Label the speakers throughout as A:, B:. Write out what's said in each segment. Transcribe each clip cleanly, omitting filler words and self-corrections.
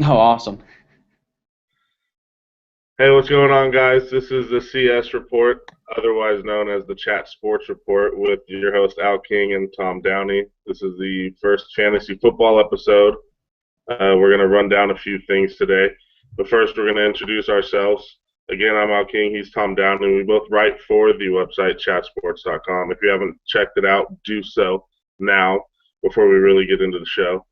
A: Oh, awesome.
B: Hey, what's going on, guys? This is the CS Report, otherwise known as the Chat Sports Report, with your host Al King and Tom Downey. This is the first fantasy football episode. We're going to run down a few things today, but first, we're going to introduce ourselves. Again, I'm Al King. He's Tom Downey. We both write for the website chatsports.com. If you haven't checked it out, do so now before we really get into the show.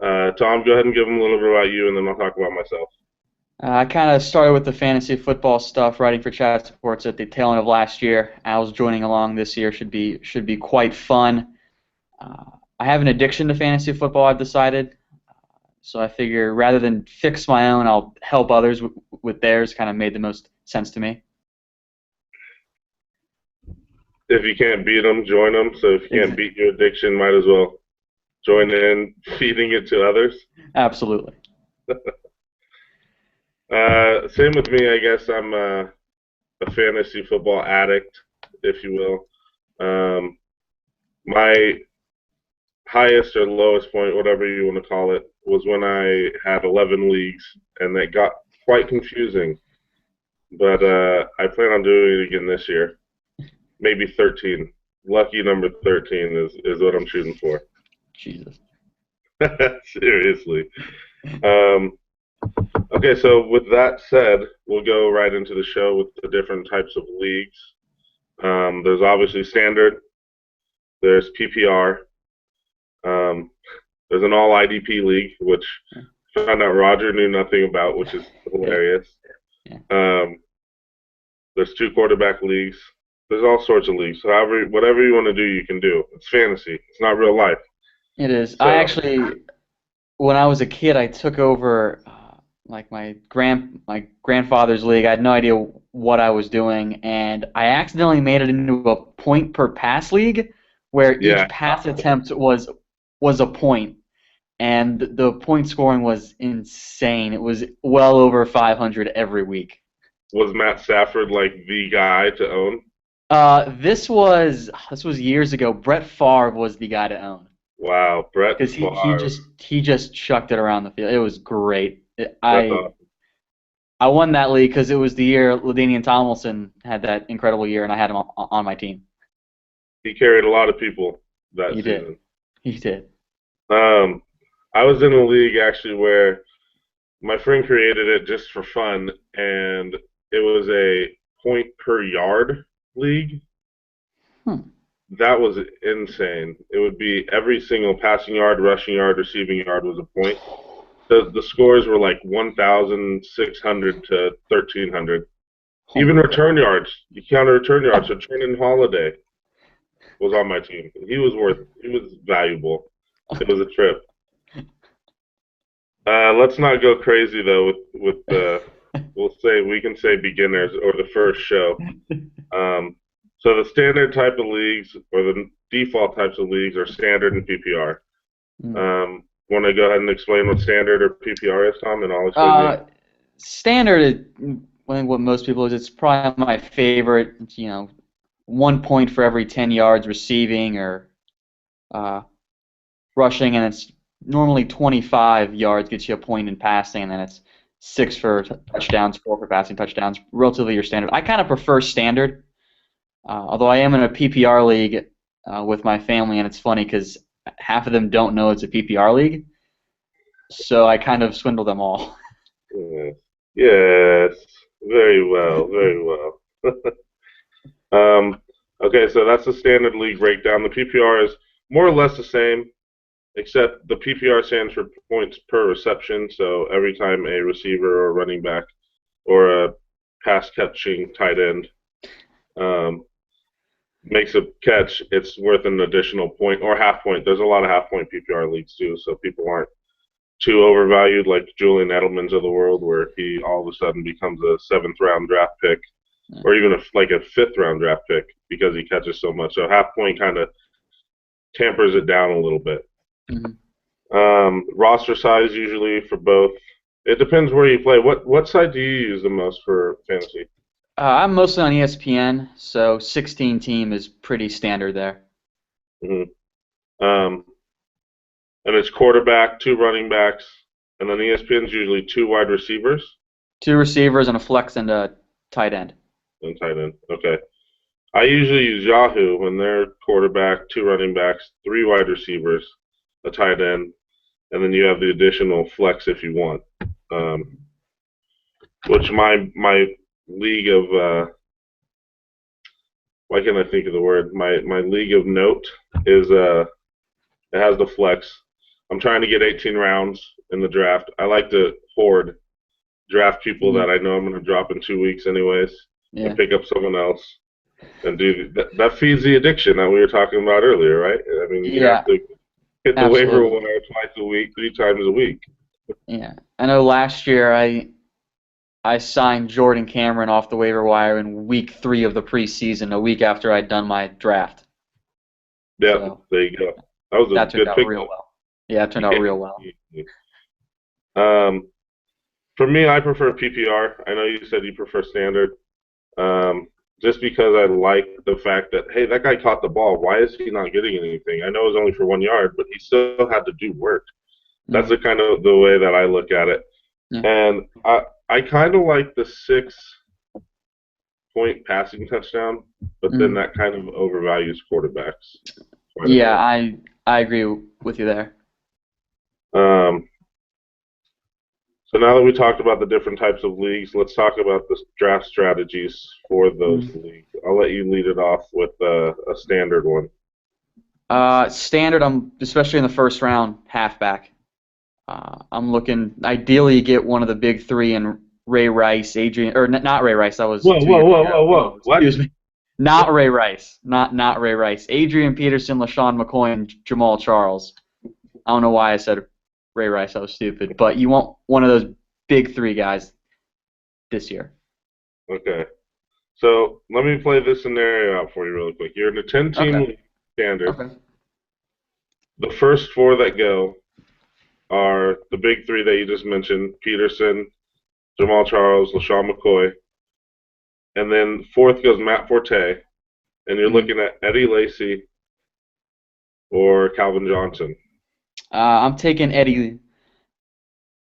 B: Tom, go ahead and give them a little bit about you, and then I'll talk about myself.
A: I kind of started with the fantasy football stuff, writing for Chat Sports at the tail end of last year. Al's joining along this year. Should be quite fun. Uh, I have an addiction to fantasy football, I've decided. So I figure rather than fix my own, I'll help others with theirs. Kind of made the most sense to me.
B: If you can't beat them, join them. So if you can't
A: Ex-
B: beat your addiction, might as well join in feeding it to others.
A: Absolutely.
B: Same with me, I guess. I'm a fantasy football addict, if you will. My highest or lowest point, whatever you want to call it, was when I had 11 leagues, and that got quite confusing. But I plan on doing it again this year. Maybe 13. Lucky number 13 is what I'm shooting for.
A: Jesus.
B: Seriously. Um, okay, so with that said, we'll go right into the show with the different types of leagues. There's obviously standard, there's PPR, um, there's an all IDP league, which I found out Roger knew nothing about, which is
A: Yeah.
B: hilarious.
A: Yeah.
B: Um, there's two quarterback leagues. There's all sorts of leagues. However, whatever you want to do, you can do. It's fantasy. It's not real life.
A: It is. I
B: So,
A: actually, when I was a kid, I took over like my grandfather's league. I had no idea what I was doing, and I accidentally made it into a point per pass league, where
B: yeah,
A: each pass attempt was a point, and the point scoring was insane. It was well over 500 every week.
B: was Matt Stafford like the guy to own?
A: This was years ago. Brett Favre was the guy to own
B: Wow, Brett
A: because he
B: Favre.
A: just chucked it around the field. It was great.
B: That's awesome.
A: I won that league because it was the year LaDainian Tomlinson had that incredible year, and I had him on my team.
B: He carried a lot of people that
A: He did.
B: season.
A: He did.
B: Um, I was in a league actually where my friend created it just for fun, and it was a point per yard league.
A: Hmm.
B: That was insane. It would be every single passing yard, rushing yard, receiving yard was a point. The scores were like 1,600 to 1,300.
A: Oh
B: Even
A: my God.
B: return yards, you counted return yards. So Trenton Holiday was on my team. He was valuable. It was a trip. Let's not go crazy though with the we can say beginners or the first show. Um, so the standard type of leagues or the default types of leagues are standard and PPR.
A: Hmm.
B: Want to go ahead and explain what standard or PPR is, Tom, and I'll explain the.
A: Uh, Standard. I think what most people is. It's probably my favorite. It's, 1 point for every 10 yards receiving or uh, rushing, and it's normally 25 yards gets you a point in passing, and then it's six for touchdowns, four for passing touchdowns. Relatively your standard. I kind of prefer standard, although I am in a PPR league with my family, and it's funny because half of them don't know it's a PPR league, so I kind of swindle them all.
B: Yes, yes, very well, very well. Um, okay, so that's the standard league breakdown. The PPR is more or less the same, except the PPR stands for points per reception. So every time a receiver or running back or a pass catching tight end um, makes a catch, it's worth an additional point or half point. There's a lot of half point PPR leagues too, so people aren't too overvalued like Julian Edelman's of the world, where he all of a sudden becomes a seventh round draft pick or even like a fifth round draft pick because he catches so much. So half point kind of tampers it down a little bit.
A: Mhm.
B: Roster size usually for both. It depends where you play. What side do you use the most for fantasy?
A: I'm mostly on ESPN, so 16 team is pretty standard there.
B: Mm-hmm. Um, and it's quarterback, two running backs. And then ESPN's usually two wide receivers
A: Two receivers and a flex and a tight end.
B: and tight end. Okay. I usually use Yahoo and their quarterback, two running backs, three wide receivers, a tight end, and then you have the additional flex if you want. Um, which my league of why can't I think of the word? My league of note is it has the flex. I'm trying to get 18 rounds in the draft. I like to hoard draft people
A: Mhm.
B: that I know I'm going to drop in 2 weeks anyways, and
A: Yeah,
B: pick up someone else and do that. Feeds the addiction that we were talking about earlier, right? I mean, you have
A: yeah,
B: to hit the waiver
A: absolutely.
B: wire twice a week, 3 times a week.
A: Yeah, I know last year I signed Jordan Cameron off the waiver wire in week 3 of the preseason, a week after I'd done my draft.
B: Yeah,
A: So
B: there you go. That was a
A: that turned
B: good
A: out real
B: pickup.
A: well. Yeah, it turned out real well.
B: um, for me, I prefer PPR. I know you said you prefer standard. Um, just because I like the fact that, hey, that guy caught the ball. Why is he not getting anything? I know it was only for 1 yard, but he still had to do work. That's
A: Mm,
B: the kind of the way that I look at it.
A: yeah.
B: And I kind of like the 6 point passing touchdown, but then
A: Mm.
B: that kind of overvalues quarterbacks quite a
A: Yeah,
B: bit.
A: I agree with you there.
B: Um, so now that we talked about the different types of leagues, let's talk about the draft strategies for those
A: Mm.
B: leagues. I'll let you lead it off with a standard one.
A: Standard, I'm especially in the first round, halfback. I'm looking ideally get one of the big three and Ray Rice, Adrian, or not Ray Rice. That was
B: Whoa,
A: two
B: whoa,
A: years
B: whoa,
A: ago.
B: whoa, whoa!
A: Whoa,
B: What?
A: excuse me. Not Ray Rice. Not Ray Rice. Adrian Peterson, LaShawn McCoy, and Jamal Charles. I don't know why I said Ray Rice. I was stupid. But you want one of those big three guys this year.
B: Okay. So let me play this scenario out for you really quick. You're in a 10-team
A: Okay.
B: league standard.
A: Okay.
B: The first four that go are the big three that you just mentioned: Peterson, Jamal Charles, LaShawn McCoy, and then fourth goes Matt Forte, and you're
A: Mm.
B: looking at Eddie Lacy or Calvin Johnson.
A: I'm taking Eddie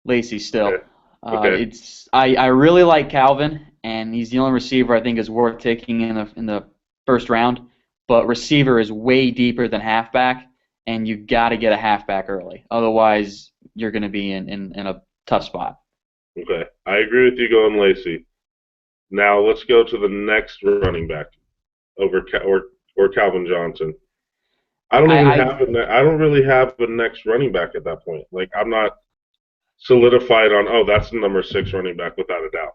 A: Lacy still.
B: Okay. Okay.
A: I really like Calvin, and he's the only receiver I think is worth taking in the first round. But receiver is way deeper than halfback, and you got to get a halfback early. Otherwise, you're going to be in a tough spot.
B: Okay. I agree with you going Lacy. Now let's go to the next running back over or Calvin Johnson. I don't even
A: I
B: have I don't really have a next running back at that point. Like I'm not solidified on, oh, that's the number 6 running back without a doubt.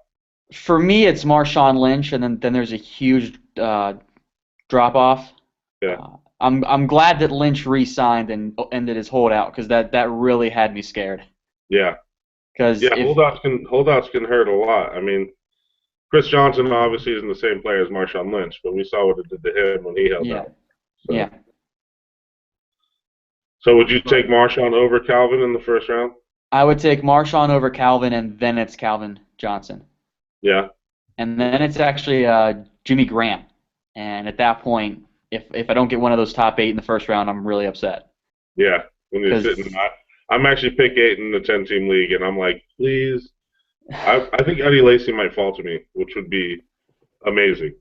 A: For me, it's Marshawn Lynch, and then there's a huge drop off.
B: Yeah,
A: I'm glad that Lynch re-signed and ended his holdout because that really had me scared.
B: yeah,
A: Because
B: yeah.
A: if
B: Holdouts can hurt a lot. I mean, Chris Johnson obviously isn't the same player as Marshawn Lynch, but we saw what it did to him when he held
A: yeah
B: out.
A: yeah.
B: So, so would you take
A: But
B: Marshawn over Calvin in the first round?
A: I would take Marshawn over Calvin, and then it's Calvin Johnson,
B: Yeah,
A: and then it's actually Jimmy Graham. And at that point, if I don't get one of those top 8 in the first round, I'm really upset.
B: yeah. When you're sitting,
A: Because
B: I'm actually pick 8 in the 10-team league, and I'm like, please. I think Eddie Lacy might fall to me, which would be amazing.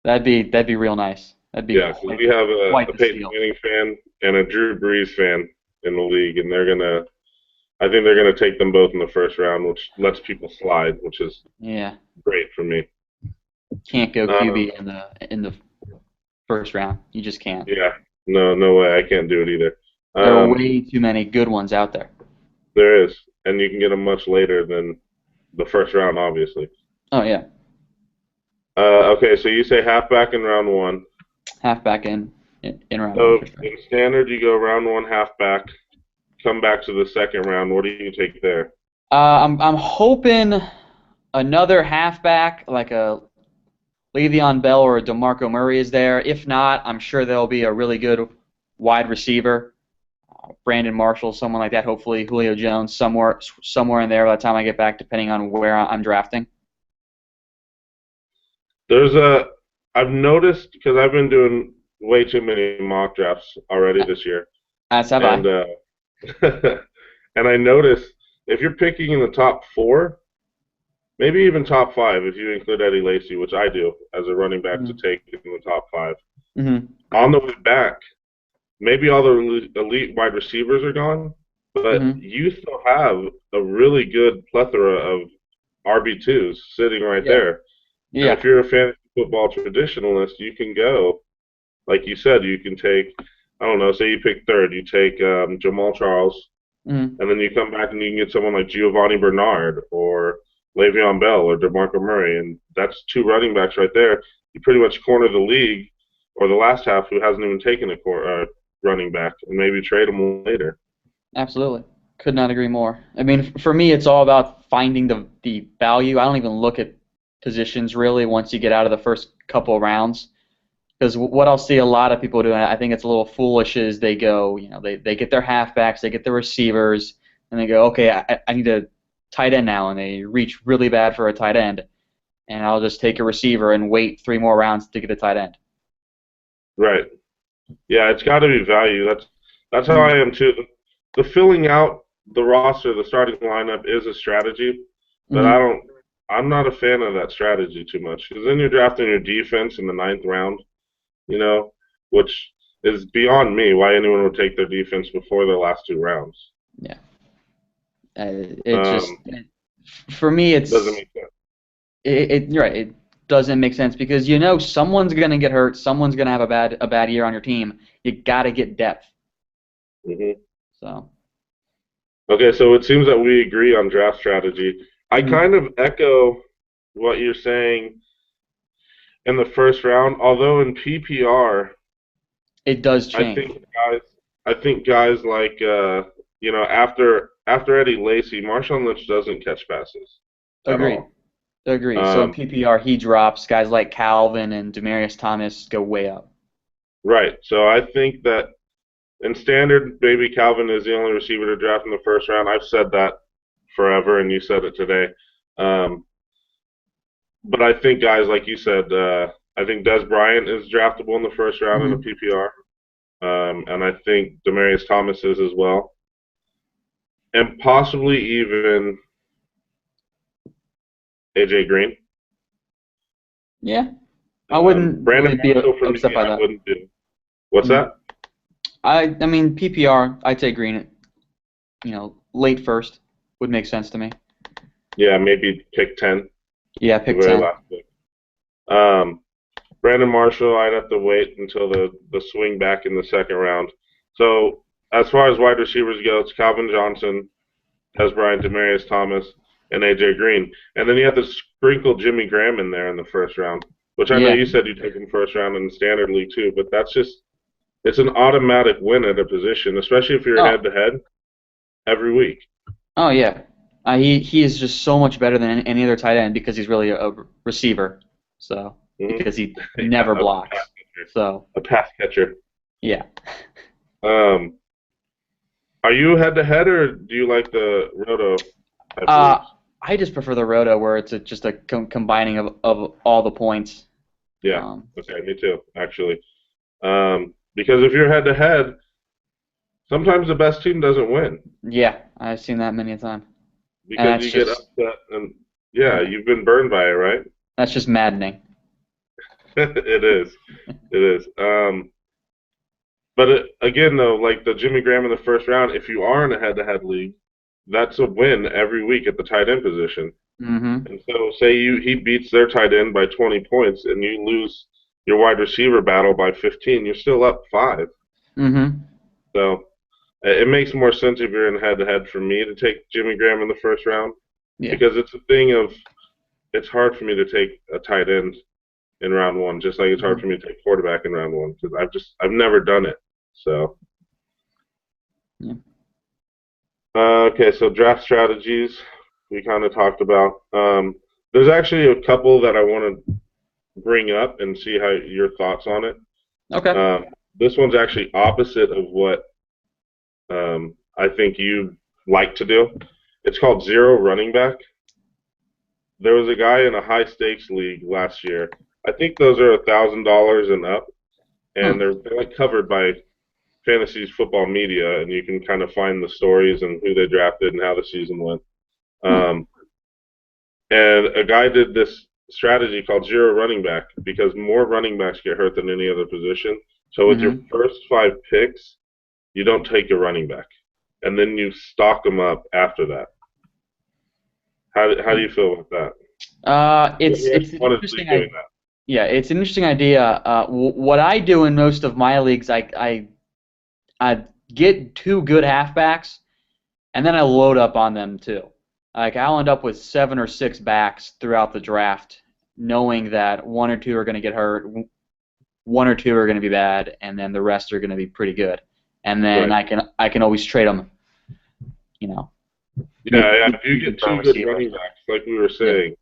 A: that'd be real nice. That'd be
B: Yeah, because we have
A: quite
B: a
A: the
B: Peyton
A: steal.
B: Manning fan and a Drew Brees fan in the league, and I think they're gonna take them both in the first round, which lets people slide, which is
A: Yeah,
B: great for me.
A: can't go
B: Um,
A: QB in the first round. You just can't.
B: yeah, no, no way, I can't do it either.
A: There are
B: Um,
A: way too many good ones out there.
B: there is, and you can get them much later than the first round, obviously.
A: Oh yeah,
B: Okay, so you say halfback in round one.
A: halfback in round one
B: So
A: for sure.
B: in standard, you go round one halfback, come back to the second round. What do you take there?
A: I'm hoping another halfback like a Le'Veon Bell or a DeMarco Murray is there. If not, I'm sure there'll be a really good wide receiver, Brandon Marshall, someone like that. Hopefully Julio Jones somewhere in there by the time I get back, depending on where I'm drafting.
B: There's a, I've noticed because I've been doing way too many mock drafts already this year,
A: That's have
B: and
A: I.
B: and I noticed if you're picking in the top four, maybe even top five if you include Eddie Lacy, which I do as a running back to
A: Mm-hmm.
B: take in the top five.
A: Mm-hmm.
B: On the way back, maybe all the elite wide receivers are gone, but
A: Mm-hmm.
B: you still have a really good plethora of RB2s sitting right
A: Yeah.
B: there. And if
A: Yeah.
B: you're a fantasy football traditionalist, you can go, like you said, you can take, I don't know, say you pick third, you take Jamal Charles,
A: Mm-hmm.
B: and then you come back and you can get someone like Giovanni Bernard or Le'Veon Bell or DeMarco Murray, and that's two running backs right there. You pretty much corner the league or the last half who hasn't even taken a running back, and maybe trade them later.
A: Absolutely. Could not agree more. I mean, for me, it's all about finding the value. I don't even look at positions really once you get out of the first couple of rounds. Because what I'll see a lot of people doing, I think it's a little foolish, is they go, they get their halfbacks, they get their receivers, and they go, okay, I need a tight end now, and they reach really bad for a tight end, and I'll just take a receiver and wait 3 more rounds to get a tight end.
B: Right. Yeah, it's got to be value. That's how I
A: Mm-hmm.
B: am too. The filling out the roster, the starting lineup is a strategy, but
A: Mm-hmm.
B: I'm not a fan of that strategy too much because then you're drafting your defense in the ninth round, you know, which is beyond me why anyone would take their defense before their last 2 rounds.
A: Yeah. It just,
B: Um,
A: for me,
B: doesn't
A: it's
B: make sense.
A: you're right. It doesn't make sense because someone's gonna get hurt, someone's gonna have a bad year on your team. You gotta get depth.
B: Hmm.
A: So.
B: Okay, so it seems that we agree on draft strategy. I
A: Hmm.
B: kind of echo what you're saying in the first round, although in PPR,
A: It does
B: I
A: change.
B: think guys, I think guys like after Eddie Lacy, Marshawn Lynch doesn't catch passes at
A: Agreed.
B: all.
A: Agreed. So in
B: Um,
A: PPR, he drops. Guys like Calvin and Demarius Thomas go way up.
B: right. So I think that in standard, maybe Calvin is the only receiver to draft in the first round. I've said that forever, and you said it today. Um, but I think guys like you said, I think Des Bryant is draftable in the first round in a
A: Hmm.
B: PPR, and I think Demarius Thomas is as well, and possibly even AJ Green.
A: Yeah, I wouldn't
B: Brandon
A: really be
B: Marshall for
A: upset
B: me,
A: by
B: I
A: that.
B: wouldn't do. What's
A: Hmm.
B: that?
A: I mean PPR, I'd take Green at late first would make sense to me.
B: Yeah, maybe pick 10,
A: Yeah,
B: the
A: pick
B: very
A: 10.
B: last pick. Um, Brandon Marshall, I'd have to wait until the swing back in the second round. So as far as wide receivers go, it's Calvin Johnson, Des Bryant, Demarius Thomas, and AJ Green, and then you have to sprinkle Jimmy Graham in there in the first round, which I know
A: Yeah.
B: you said you take him first round in the standard league too, but that's just it's an automatic win at a position, especially if you're head
A: Oh.
B: to head every week.
A: Oh yeah. He is just so much better than any other tight end because he's really a receiver. So
B: Hmm.
A: because he
B: Yeah,
A: never
B: a pass
A: blocks.
B: catcher.
A: So
B: A pass catcher.
A: yeah.
B: Um, are you head to head or do you like the roto type
A: Uh,
B: leagues?
A: I just prefer the roto where it's just a combining of all the points.
B: Yeah.
A: Um,
B: Okay, me too, actually. Because if you're head to head, sometimes the best team doesn't win
A: yeah, I've seen that many a time, and
B: because
A: that's
B: you get
A: just
B: upset and yeah,
A: yeah,
B: you've been burned by it, right?
A: that's just maddening.
B: It is. It is. But again, though, like the Jimmy Graham in the first round, if you are in a head-to-head league, that's a win every week at the tight end position.
A: Hmm.
B: And so, say he beats their tight end by 20 points, and you lose your wide receiver battle by 15, you're still up five.
A: Hmm.
B: So it makes more sense if you're in head-to-head for me to take Jimmy Graham in the first round
A: Yeah.
B: because it's a thing of it's hard for me to take a tight end in round one, just like it's hard
A: Hmm.
B: for me to take quarterback in round one because I've never done it. So.
A: Yeah.
B: Okay, so draft strategies we kind of talked about. There's actually a couple that I want to bring up and see how your thoughts on it.
A: Okay.
B: Um, this one's actually opposite of what I think you like to do. It's called zero running back. There was a guy in a high stakes league last year. I think those are $1,000 and up, and
A: Hmm.
B: they're like covered by fantasy football media, and you can kind of find the stories and who they drafted and how the season went. Um, and a guy did this strategy called zero running back because more running backs get hurt than any other position. So with your first 5 picks, you don't take your running back, and then you stock them up after that. How do you feel about that?
A: It's an
B: Honestly,
A: interesting
B: doing
A: idea.
B: that.
A: Yeah, it's an interesting idea. What I do in most of my leagues, I get 2 good halfbacks, and then I load up on them too. Like I'll end up with 7 or 6 backs throughout the draft, knowing that 1 or 2 are going to get hurt, 1 or 2 are going to be bad, and then the rest are going to be pretty good. And then
B: Right.
A: I can always trade them. You know,
B: Yeah, if you
A: maybe
B: get
A: for a
B: 2 good
A: receiver.
B: running backs, like we were
A: Yeah.
B: saying,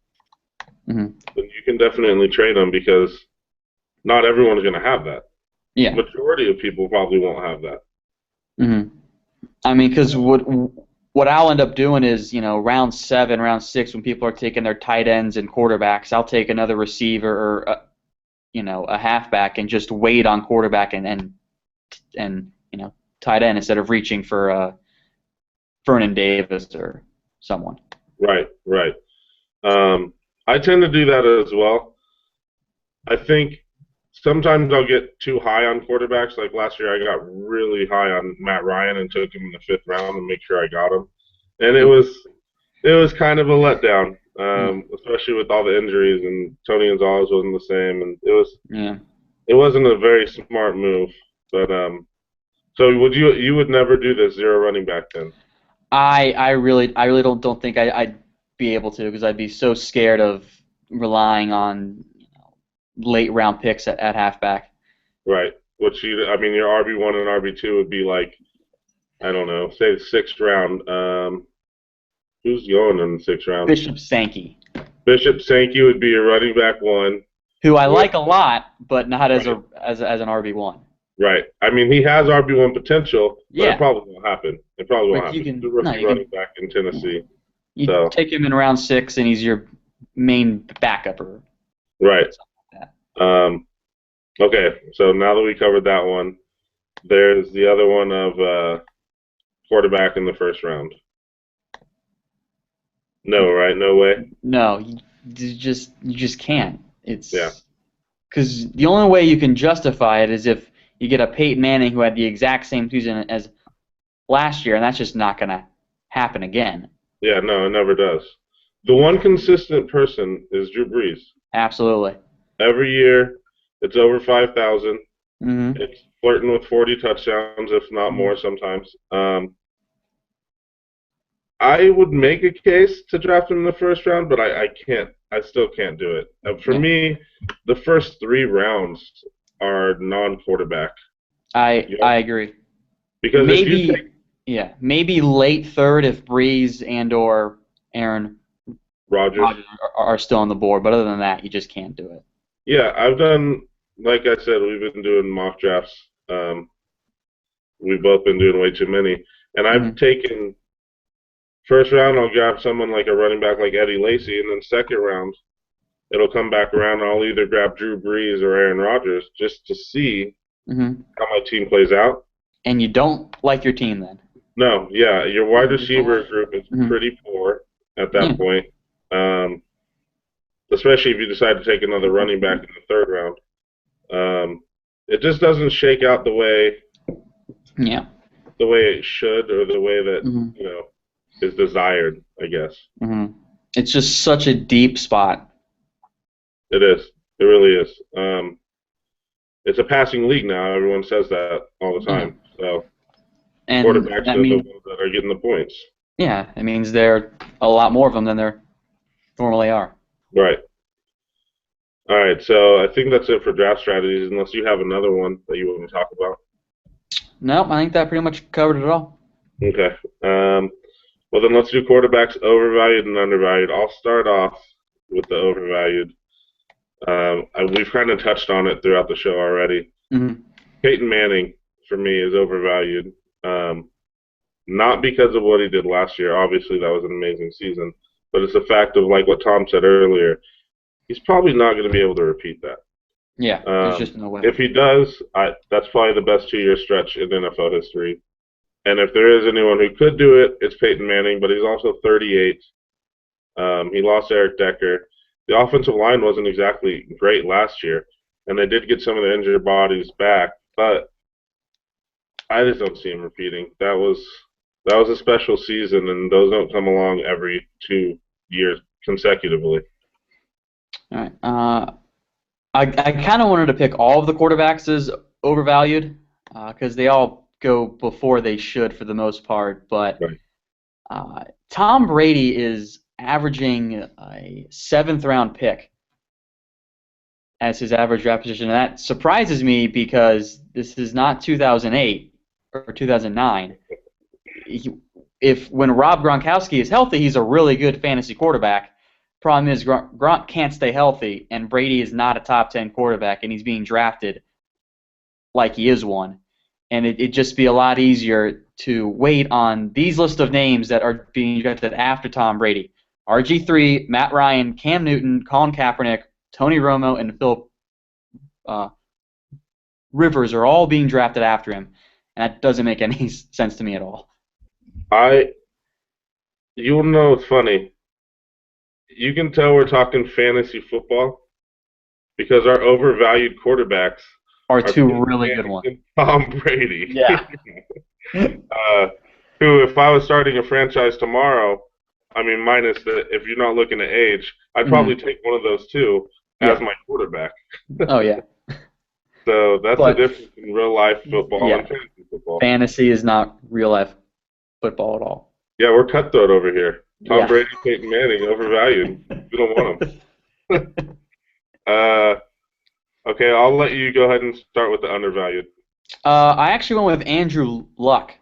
A: hmm
B: then you can definitely trade them because not everyone's going to have that.
A: Yeah.
B: Majority of people probably won't have that.
A: hmm I mean, because what I'll end up doing is, round 7, round 6, when people are taking their tight ends and quarterbacks, I'll take another receiver or a halfback and just wait on quarterback and tight end instead of reaching for Vernon Davis or someone.
B: Right. I tend to do that as well. I think sometimes I'll get too high on quarterbacks. Like last year, I got really high on Matt Ryan and took him in the 5th round and make sure I got him. And it was kind of a letdown, especially with all the injuries, and Tony Gonzalez wasn't the same, and it wasn't a very smart move. But so you would never do this zero running back then?
A: I really don't think I'd be able to, because I'd be so scared of relying on late round picks at halfback.
B: Right. I mean, your RB1 and RB2 would be like, I don't know, say the 6th round. Who's going in the 6th round?
A: Bishop Sankey,
B: Bishop Sankey would be your running back 1.
A: who I like a lot, but not as
B: Right.
A: as an RB1.
B: Right. I mean, he has RB1 potential, but
A: Yeah,
B: it probably won't happen. It probably won't
A: but
B: happen. He's a rookie running back in Tennessee.
A: you
B: So
A: take him in round 6, and he's your main backup or
B: right.
A: something like that.
B: Okay. So now that we covered that one, there's the other one of quarterback in the 1st round. No, right? No way.
A: No, you just can't. It's
B: Yeah.
A: because the only way you can justify it is if you get a Peyton Manning who had the exact same season as last year, and that's just not going to happen again.
B: Yeah. No, it never does. The one consistent person is Drew Brees.
A: Absolutely.
B: Every year, it's over 5,000.
A: Mm-hmm.
B: It's flirting with 40 touchdowns, if not more sometimes. I would make a case to draft him in the 1st round, but I can't. I still can't do it. For me, the first 3 rounds are non-quarterback.
A: I agree.
B: Because
A: Maybe
B: if you take
A: maybe late 3rd if Breeze and or Aaron
B: Rodgers,
A: are still on the board, but other than that, you just can't do it.
B: yeah, I've done. Like I said, we've been doing mock drafts. We've both been doing way too many, and I've taken 1st round. I'll grab someone like a running back like Eddie Lacy, and then 2nd round, it'll come back around. And I'll either grab Drew Brees or Aaron Rodgers just to see how my team plays out.
A: And you don't like your team then?
B: No, yeah, your wide receiver group is pretty poor at that point, especially if you decide to take another running back in the 3rd round. It just doesn't shake out the way it should, or the way that is desired, I guess.
A: It's just such a deep spot.
B: It is. It really is. It's a passing league now. Everyone says that all the time. So
A: and
B: quarterbacks are the ones that are getting the points.
A: Yeah, it means there are a lot more of them than there normally are.
B: Right. All right. So I think that's it for draft strategies, unless you have another one that you want to talk about.
A: No, I think that pretty much covered it all.
B: Okay. Well, then let's do quarterbacks overvalued and undervalued. I'll start off with the overvalued. We've kind of touched on it throughout the show already. Peyton Manning, for me, is overvalued. Not because of what he did last year. Obviously, that was an amazing season. But it's the fact of, like what Tom said earlier, he's probably not going to be able to repeat that.
A: Yeah, there's just no way.
B: If he does, that's probably the best 2 year stretch in NFL history. And if there is anyone who could do it, it's Peyton Manning, but he's also 38. He lost Eric Decker. The offensive line wasn't exactly great last year, and they did get some of the injured bodies back, but I just don't see him repeating. That was a special season, and those don't come along every 2 years consecutively.
A: All right. I kind of wanted to pick all of the quarterbacks as overvalued because they all go before they should for the most part. But
B: Right.
A: Tom Brady is averaging a seventh round pick as his average draft position, and that surprises me because this is not 2008 or 2009. If when Rob Gronkowski is healthy, he's a really good fantasy quarterback. Problem is Gronk can't stay healthy, and Brady is not a top 10 quarterback, and he's being drafted like he is one. And it'd just be a lot easier to wait on these list of names that are being drafted after Tom Brady. RG3, Matt Ryan, Cam Newton, Colin Kaepernick, Tony Romo, and Philip uh, Rivers are all being drafted after him, and that doesn't make any sense to me at all.
B: I, you'll know it's funny. You can tell we're talking fantasy football because our overvalued quarterbacks
A: Are
B: are
A: two
B: Peyton
A: really good
B: Manning
A: ones.
B: and Tom Brady.
A: Yeah.
B: Who, if I was starting a franchise tomorrow, I mean, minus the if you're not looking at age, I'd probably take one of those two as
A: Yeah.
B: my quarterback.
A: Oh yeah.
B: So that's the
A: But
B: difference in real life football
A: yeah,
B: and fantasy football.
A: fantasy is not real life football at all.
B: Yeah, we're cutthroat over here. Tom
A: Yeah.
B: Brady, Peyton Manning, overvalued. We don't want them. Uh, okay, I'll let you go ahead and start with the undervalued.
A: I actually went with Andrew Luck.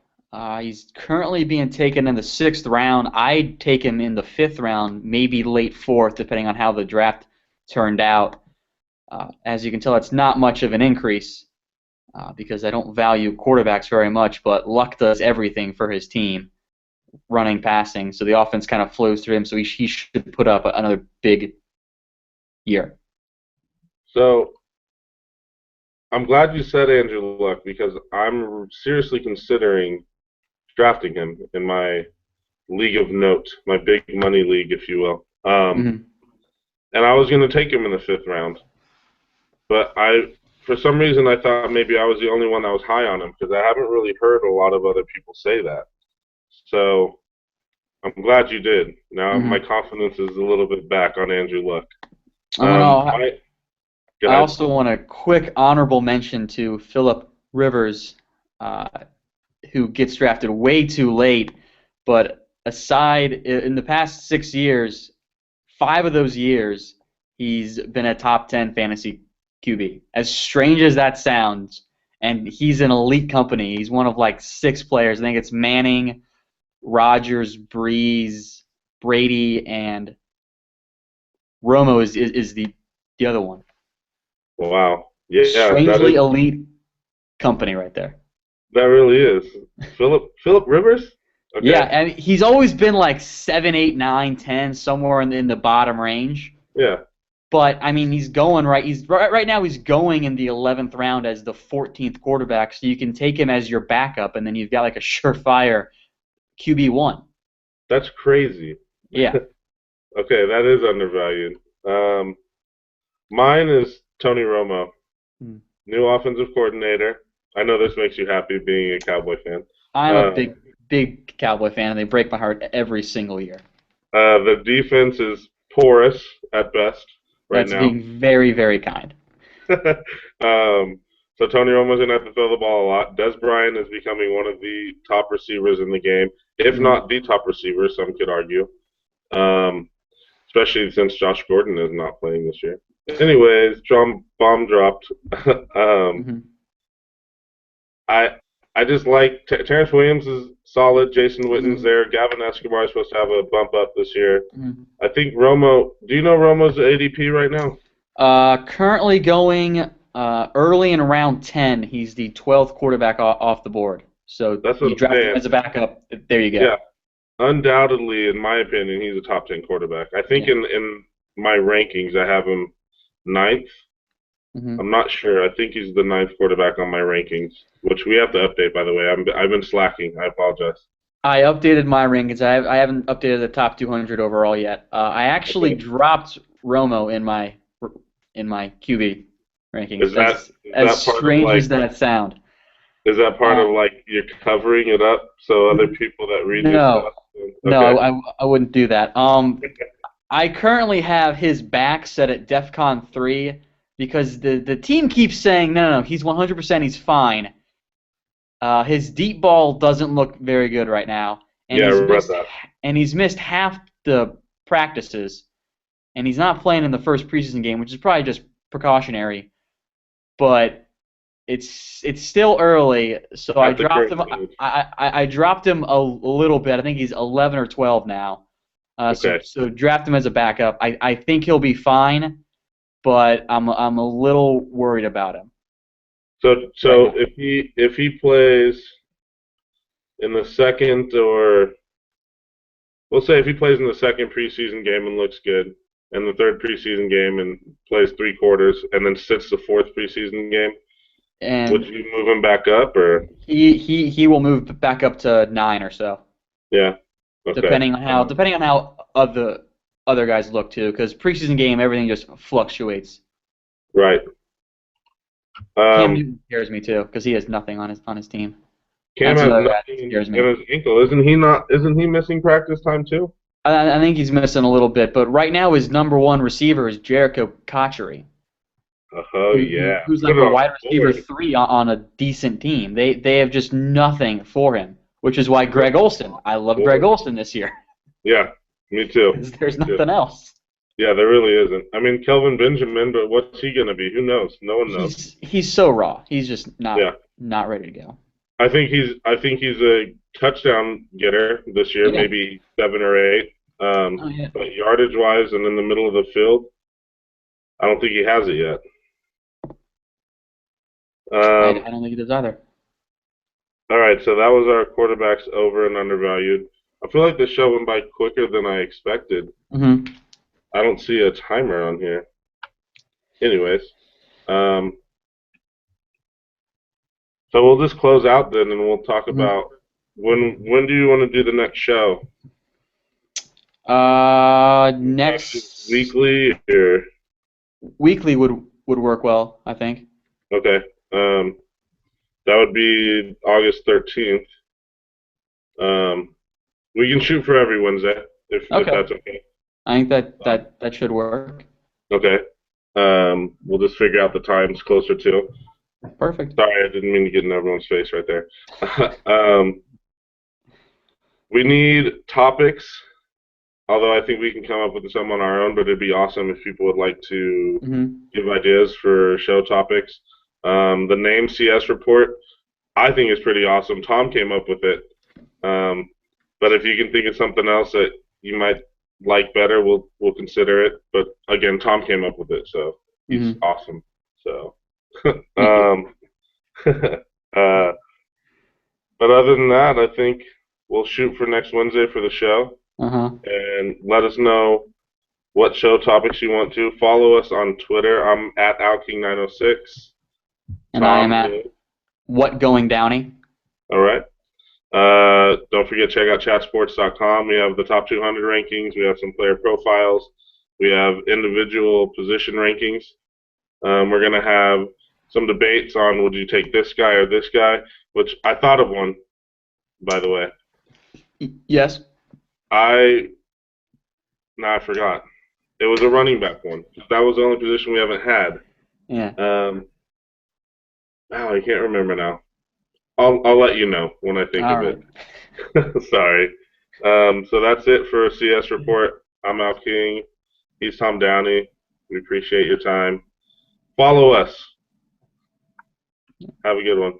A: He's currently being taken in the sixth round. I'd take him in the fifth round, maybe late fourth, depending on how the draft turned out. As you can tell, it's not much of an increase because I don't value quarterbacks very much, but Luck does everything for his team, running, passing, so the offense kind of flows through him, so he should put up another big year.
B: So I'm glad you said Andrew Luck because I'm seriously considering drafting him in my league of note, my big money league, if you will.
A: Mm-hmm.
B: And I was going to take him in the fifth round, but for some reason, I thought maybe I was the only one that was high on him because I haven't really heard a lot of other people say that. So I'm glad you did. Now my
A: Mm-hmm.
B: confidence is a little bit back on Andrew Luck.
A: I'm gonna.
B: Go
A: I
B: ahead.
A: also want a quick honorable mention to Philip Rivers, uh, who gets drafted way too late. But aside, in the past 6 years, 5 of those years, he's been a top 10 fantasy QB. As strange as that sounds, and he's an elite company. He's one of like 6 players. I think it's Manning, Rodgers, Breeze, Brady, and Romo is the other one.
B: Wow. Yeah,
A: Strangely elite company right there.
B: that really is. Philip Rivers?
A: Yeah,
B: Okay.
A: and he's always been like 7, 8, 9, 10, somewhere in the bottom range.
B: Yeah.
A: But I mean, he's going right. He's right now. He's going in the 11th round as the 14th quarterback, so you can take him as your backup, and then you've got like a surefire QB1.
B: That's crazy.
A: Yeah.
B: Okay, that is undervalued. Um, Mine is Tony Romo,
A: Hmm.
B: new offensive coordinator. I know this makes you happy being a Cowboy fan.
A: I'm a
B: Uh,
A: big Cowboy fan, and they break my heart every single year.
B: the defense is porous at best right
A: That's
B: now.
A: being very, very kind.
B: um, so Tony Romo's gonna have to throw the ball a lot. Des Bryant is becoming one of the top receivers in the game, if
A: Hmm.
B: not the top receiver. Some could argue, um, especially since Josh Gordon is not playing this year. Anyways, John bomb dropped. um,
A: Hmm.
B: I I just like Terrence Williams is solid. Jason Witten's
A: Hmm.
B: there. Gavin Escobar is supposed to have a bump up this year.
A: Hmm.
B: I think Romo. Do you know Romo's ADP right now?
A: Currently going early in round 10. He's the 12th quarterback off the board. So
B: That's what
A: you
B: I'm
A: draft him
B: saying.
A: as a backup. There you go.
B: Yeah, undoubtedly, in my opinion, he's a top 10 quarterback. I think
A: Yeah.
B: in my rankings, I have him ninth.
A: Hmm.
B: I'm not sure. I think he's the ninth quarterback on my rankings, which we have to update, by the way. I've been slacking. I apologize.
A: I updated my rankings. I haven't updated the top 200 overall yet. I actually
B: Okay.
A: dropped Romo in my QB rankings.
B: Is that is
A: As
B: that part of
A: strange as
B: like
A: that sound.
B: is that part of
A: Um,
B: like you're covering it up so other people that read your
A: no,
B: stuff?
A: no,
B: Okay.
A: I wouldn't do that. I currently have his back set at DEFCON 3 because the team keeps saying no, he's 100%, he's fine. His deep ball doesn't look very good right now, and
B: Yeah, I read that.
A: he's missed half the practices, and he's not playing in the first preseason game, which is probably just precautionary. But it's still early, so I
B: At the
A: dropped
B: current
A: him.
B: stage.
A: I dropped him a little bit. I think he's 11 or 12 now.
B: Okay.
A: So draft him as a backup. I think he'll be fine, but I'm a little worried about him right
B: So
A: now.
B: if he plays in the second or we'll say if he plays in the second preseason game and looks good, and the third preseason game and plays 3 quarters, and then sits the fourth preseason game, would
A: And
B: you move him back up or
A: he will move back up to 9 or so,
B: yeah? Okay.
A: depending on how other guys look too, because preseason game everything just fluctuates.
B: Right.
A: Cam
B: Um,
A: Newton scares me too, because he has nothing on his team.
B: Cam
A: That's
B: has
A: another guy that
B: nothing
A: scares
B: in
A: me.
B: his ankle, isn't he? Not? Isn't he missing practice time too?
A: I think he's missing a little bit, but right now his number one receiver is Jericho Cotchery,
B: Oh yeah,
A: who's
B: put
A: like
B: it
A: a
B: on
A: wide
B: the
A: receiver
B: board.
A: 3 on a decent team. They have just nothing for him, which is why
B: Put
A: Greg
B: it
A: Olson.
B: on
A: I
B: the
A: love Greg
B: board.
A: Olson this year
B: Yeah, me too.
A: because there's
B: Me too.
A: nothing else.
B: Yeah, there really isn't. I mean, Kelvin Benjamin, but what's he gonna be? Who knows? No one knows.
A: He's so raw. He's just
B: Yeah,
A: not ready to go.
B: I think he's a touchdown getter this year,
A: Yeah.
B: maybe 7 or 8.
A: Oh yeah.
B: But yardage wise and in the middle of the field, I don't think he has it yet.
A: I don't think he does either.
B: All right, so that was our quarterbacks over and undervalued. I feel like the show went by quicker than I expected.
A: Hmm.
B: I don't see a timer on here. Anyways, um, so we'll just close out then, and we'll talk
A: Hmm.
B: about when do you want to do the next show?
A: Next
B: Weekly or
A: weekly would work well, I think.
B: okay? Um, that would be August 13th. Um, we can shoot for every Wednesday if
A: Okay.
B: that's okay.
A: I think
B: Um,
A: that should work.
B: okay. We'll just figure out the times closer to.
A: Perfect.
B: Sorry, I didn't mean to get in everyone's face right there. We need topics, although I think we can come up with some on our own, but it'd be awesome if people would like to
A: Hmm.
B: give ideas for show topics. The name CS report, I think is pretty awesome. Tom came up with it. Um, but if you can think of something else that you might like better, we'll consider it. But again, Tom came up with it, so he's
A: Hmm.
B: awesome. So,
A: Thank you.
B: um, uh, but other than that, I think we'll shoot for next Wednesday for the show,
A: Uh-huh.
B: and let us know what show topics you want to. Follow us on Twitter. I'm at OutKing906.
A: And I am
B: Tom,
A: at What Going Downey.
B: all right. Don't forget, check out chatsports.com. We have the top 200 rankings. We have some player profiles. We have individual position rankings. We're going to have some debates on would you take this guy or this guy, which I thought of one, by the way.
A: Yes.
B: I, no, I forgot. It was a running back one. That was the only position we haven't had.
A: Yeah.
B: Oh, I can't remember now. I'll let you know when I think
A: All
B: of it.
A: right.
B: Sorry. So that's it for CS Report. I'm Al King. He's Tom Downey. We appreciate your time. Follow us. Have a good one.